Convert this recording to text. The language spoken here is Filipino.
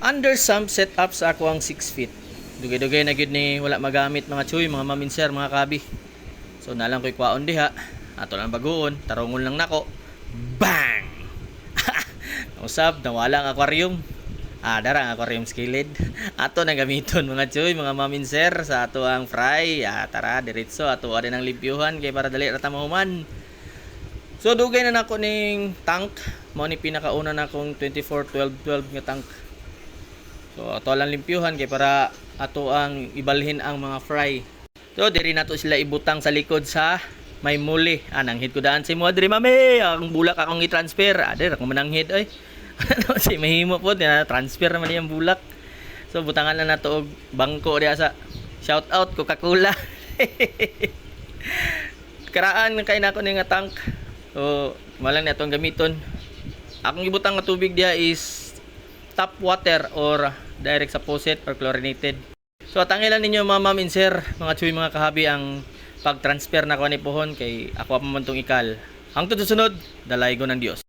Under some setup sa ako ang 6 feet. Dugay-dugay na gyud ni wala magamit mga chuy, mga maminser, mga kabi. So nalang ko'y kwaon diha. Ato lang baguon, tarungon lang nako. Bang! Usab nawala ang aquarium. Dara ang aquarium skilled. Ato na gamiton mga chuy, mga maminser sa ato ang fry. Tara diretso ato adin ang limpyuhan kay para dali ra ta mahuman. So dugay na nako ning tank. Mao ni pinakauna na akong 24-12-12 nga tank. So ato lang limpyuhan kay para ato ang ibalhin ang mga fry. So diri nato sila ibutang sa likod sa may muli. Nanghid ko daan si mo diri mami. Ang bulak akong i-transfer. Diri ako mananghid ay. Ano si mahimo po na transfer naman yung bulak. So butangan na nato og bangko diha sa shout out Coca-Cola. Karaan kay nako ni nga tank. So malang ni atong gamiton. Akong gibutang nga tubig diha is tap water or direct sa faucet or chlorinated. So tangilan ninyo mga maminser, mga chuy, mga kahabi ang pag-transfer na ko ni pohon kay ako pa man tong ikal. Hangtod sa sunod, dalay go ng Dios.